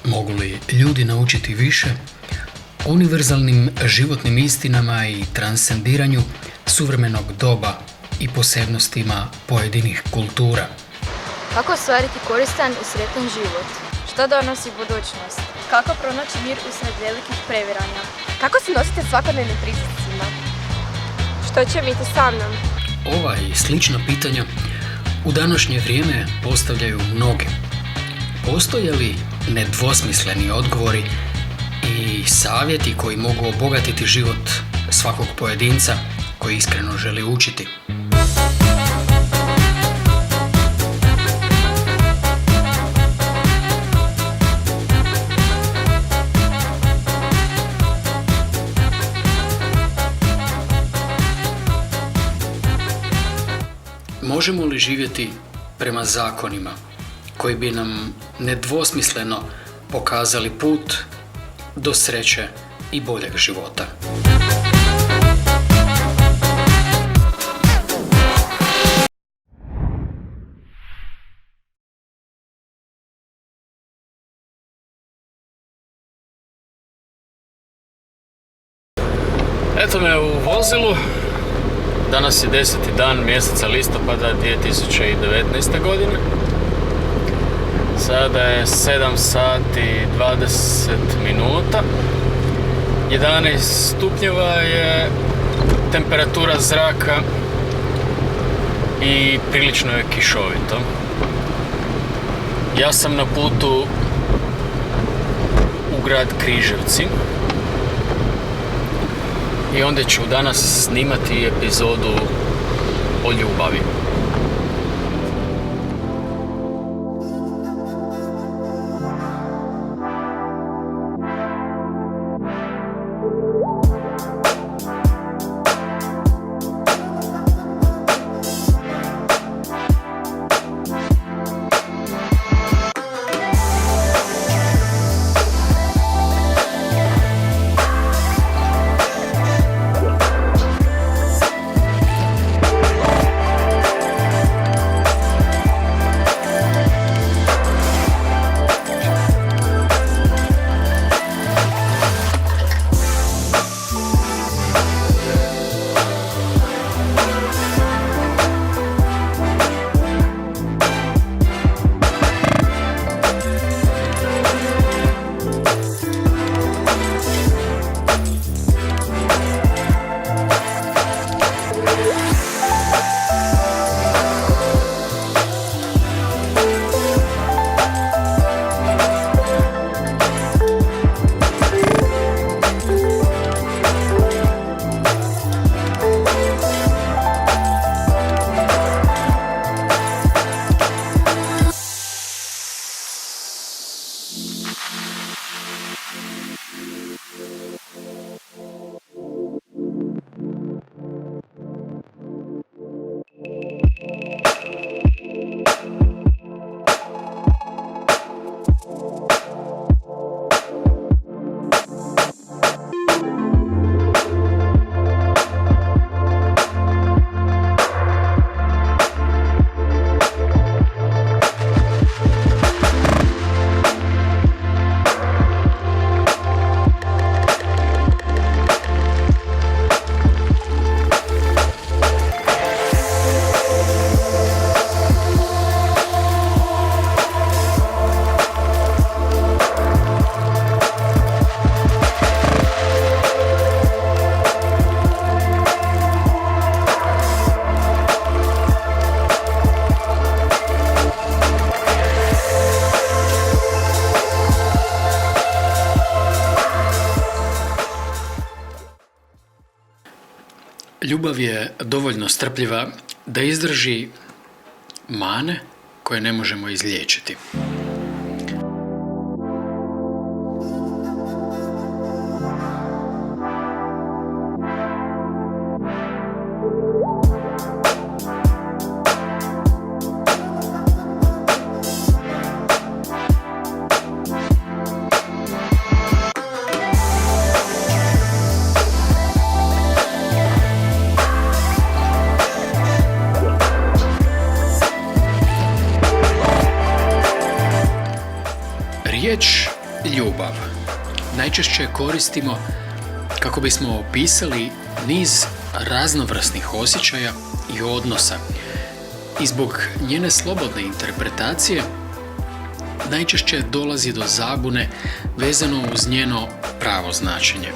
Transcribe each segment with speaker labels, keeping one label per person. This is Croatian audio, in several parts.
Speaker 1: Mogu li ljudi naučiti više univerzalnim životnim istinama i transcendiranju suvremenog doba i posebnostima pojedinih kultura?
Speaker 2: Kako ostvariti koristan i sretan život? Što donosi budućnost?
Speaker 3: Kako pronaći mir usred velikih previranja? Kako se nositi s svakodnevnim pritiscima? Što će biti sa mnom?
Speaker 1: Ova i slična pitanja u današnje vrijeme postavljaju mnogi. Postoje li nedvosmisleni odgovori i savjeti koji mogu obogatiti život svakog pojedinca koji iskreno želi učiti? Možemo li živjeti prema zakonima koji bi nam nedvosmisleno pokazali put do sreće i boljeg života?
Speaker 4: Eto me u vozilu. Danas je 10. dan mjeseca listopada 2019. godine. Sada je 7 sati 20 minuta. 11 stupnjeva je temperatura zraka i prilično je kišovito. Ja sam na putu u grad Križevci. I onda ću danas snimati epizodu o ljubavi.
Speaker 1: Ljubav je dovoljno strpljiva da izdrži mane koje ne možemo izliječiti. ljubav najčešće koristimo kako bismo opisali niz raznovrsnih osjećaja i odnosa i zbog njene slobodne interpretacije najčešće dolazi do zabune vezano uz njeno pravo značenje.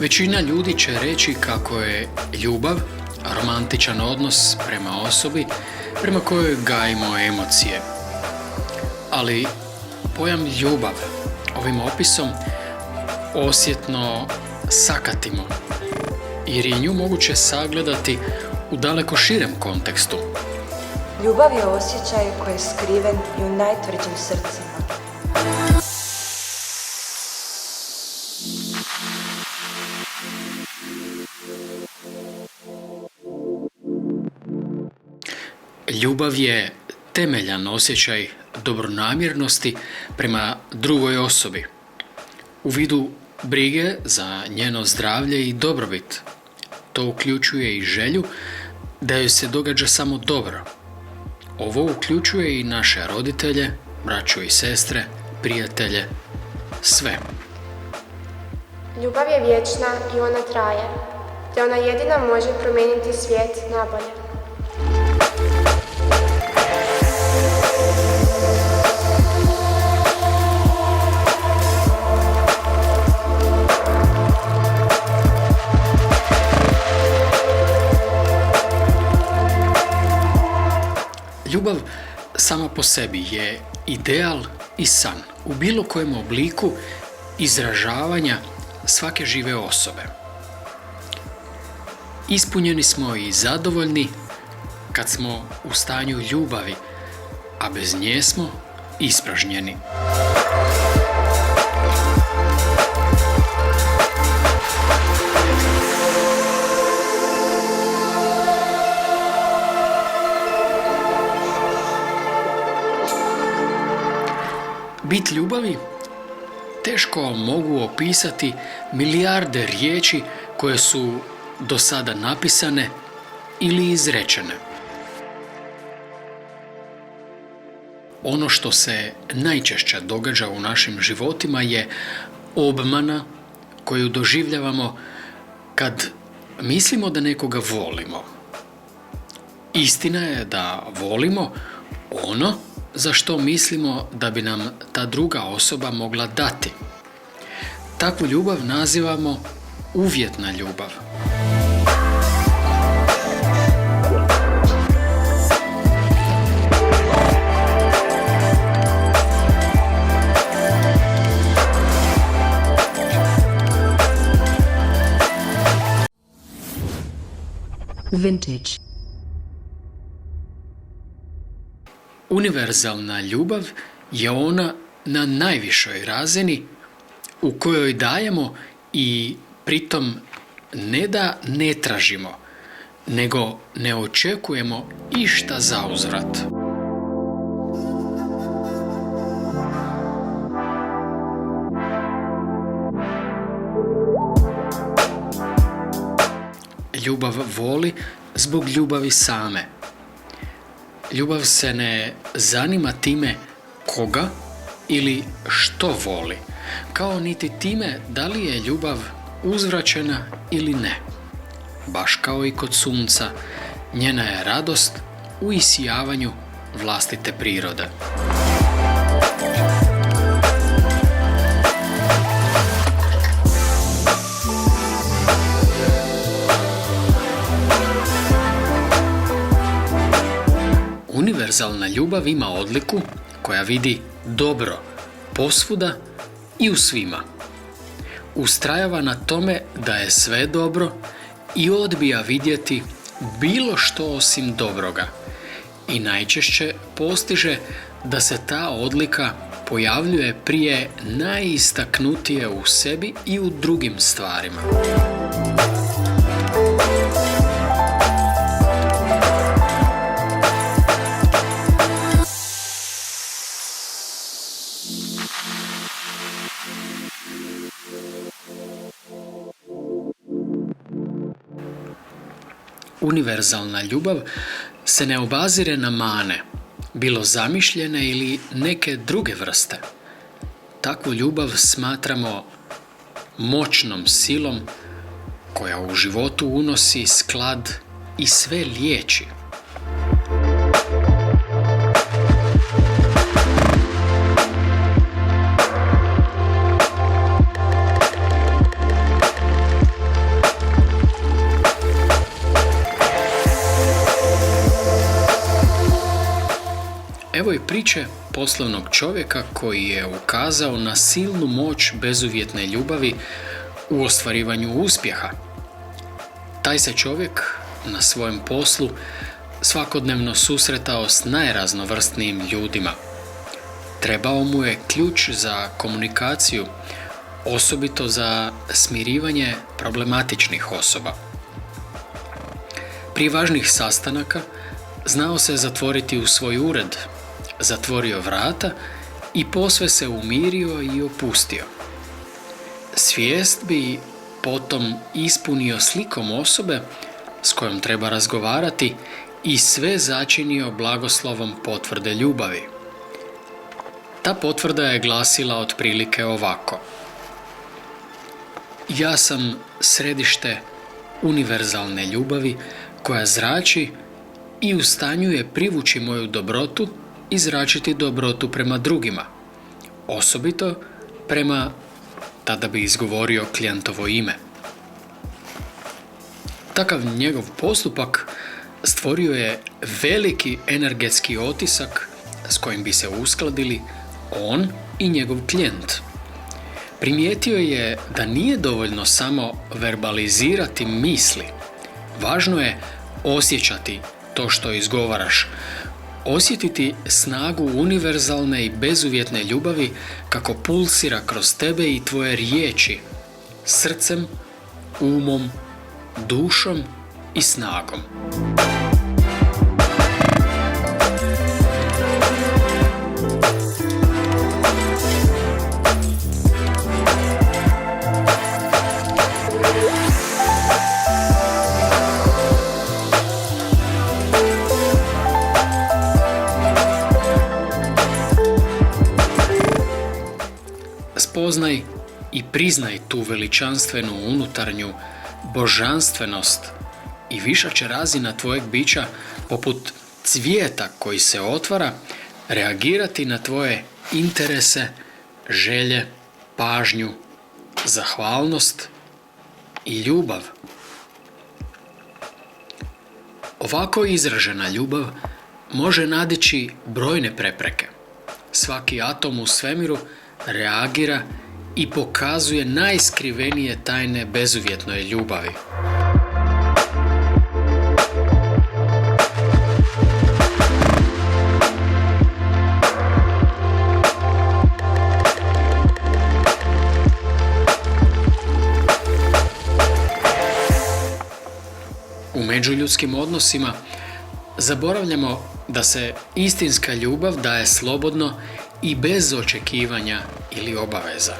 Speaker 1: Većina ljudi će reći kako je ljubav romantičan odnos prema osobi prema kojoj gajimo emocije. Ali pojam ljubav ovim opisom osjetno sakatimo, jer je nju moguće sagledati u daleko širem kontekstu.
Speaker 5: Ljubav je osjećaj koji je skriven i u najtvrđim srcima.
Speaker 1: Ljubav je temeljan osjećaj dobronamjernosti prema drugoj osobi, u vidu brige za njeno zdravlje i dobrobit. To uključuje i želju da joj se događa samo dobro. Ovo uključuje i naše roditelje, braću i sestre, prijatelje, sve.
Speaker 3: Ljubav je vječna i ona traje, te ona jedina može promijeniti svijet nabolje.
Speaker 1: Ljubav sama po sebi je ideal i san u bilo kojem obliku izražavanja svake žive osobe. Ispunjeni smo i zadovoljni kad smo u stanju ljubavi, a bez nje smo ispražnjeni. Bit ljubavi teško mogu opisati milijarde riječi koje su do sada napisane ili izrečene. Ono što se najčešće događa u našim životima je obmana koju doživljavamo kad mislimo da nekoga volimo. Istina je da volimo ono za što mislimo da bi nam ta druga osoba mogla dati. Takvu ljubav nazivamo uvjetna ljubav.
Speaker 6: Vintage.
Speaker 1: Univerzalna ljubav je ona na najvišoj razini u kojoj dajemo i pritom ne da ne tražimo, nego ne očekujemo išta zauzvrat. Ljubav voli zbog ljubavi same. Ljubav se ne zanima time koga ili što voli, kao niti time da li je ljubav uzvraćena ili ne. Baš kao i kod sunca, njena je radost u isijavanju vlastite prirode. Univerzalna ljubav ima odliku koja vidi dobro posvuda i u svima. Ustrajava na tome da je sve dobro i odbija vidjeti bilo što osim dobroga. I najčešće postiže da se ta odlika pojavljuje prije najistaknutije u sebi i u drugim stvarima. Univerzalna ljubav se ne obazire na mane, bilo zamišljene ili neke druge vrste. takvu ljubav smatramo moćnom silom koja u životu unosi sklad i sve liječi. Evo i priče poslovnog čovjeka koji je ukazao na silnu moć bezuvjetne ljubavi u ostvarivanju uspjeha. Taj se čovjek na svojem poslu svakodnevno susretao s najraznovrsnijim ljudima. Trebao mu je ključ za komunikaciju, osobito za smirivanje problematičnih osoba. Prije važnih sastanaka znao se zatvoriti u svoj ured, zatvorio vrata i posve se umirio i opustio. Svijest bi potom ispunio slikom osobe s kojom treba razgovarati i sve začinio blagoslovom potvrde ljubavi. Ta potvrda je glasila otprilike ovako: ja sam središte univerzalne ljubavi koja zrači i u stanju je privući moju dobrotu i zračiti dobrotu prema drugima, osobito prema, tada bi izgovorio klijentovo ime. Takav njegov postupak stvorio je veliki energetski otisak s kojim bi se uskladili on i njegov klijent. Primijetio je da nije dovoljno samo verbalizirati misli, važno je osjećati to što izgovaraš, osjetiti snagu univerzalne i bezuvjetne ljubavi kako pulsira kroz tebe i tvoje riječi, srcem, umom, dušom i snagom. Spoznaj i priznaj tu veličanstvenu unutarnju božanstvenost i viša će razina tvojeg bića poput cvijeta koji se otvara reagirati na tvoje interese, želje, pažnju, zahvalnost i ljubav. Ovako izražena ljubav može nadići brojne prepreke. Svaki atom u svemiru reagira i pokazuje najskrivenije tajne bezuvjetnoj ljubavi. U međuljudskim odnosima zaboravljamo da se istinska ljubav daje slobodno i bez očekivanja ili obaveza.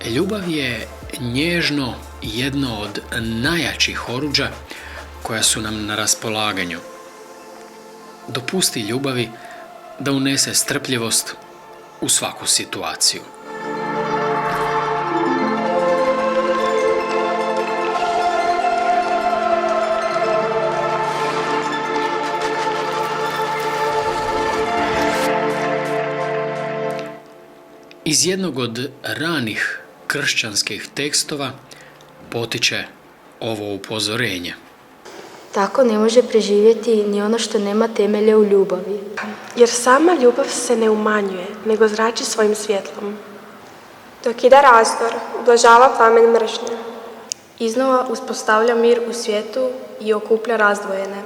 Speaker 1: Ljubav je nježno jedno od najjačih oruđa koja su nam na raspolaganju. Dopusti ljubavi da unese strpljivost u svaku situaciju. Iz jednog od ranih kršćanskih tekstova potiče ovo upozorenje.
Speaker 2: Tako ne može preživjeti ni ono što nema temelje u ljubavi.
Speaker 3: Jer sama ljubav se ne umanjuje, nego zrači svojim svjetlom. Dokida razdor, ublažava plamen mržnje.
Speaker 2: Iznova uspostavlja mir u svijetu i okuplja razdvojene.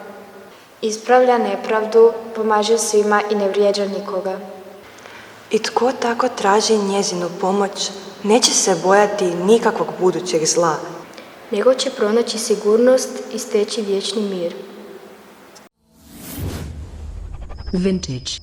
Speaker 2: Ispravlja nepravdu, pomaže svima i ne vrijeđa nikoga.
Speaker 5: I tko tako traži njezinu pomoć, neće se bojati nikakvog budućeg zla.
Speaker 2: Nego će pronaći sigurnost i steći vječni mir.
Speaker 6: Vintage.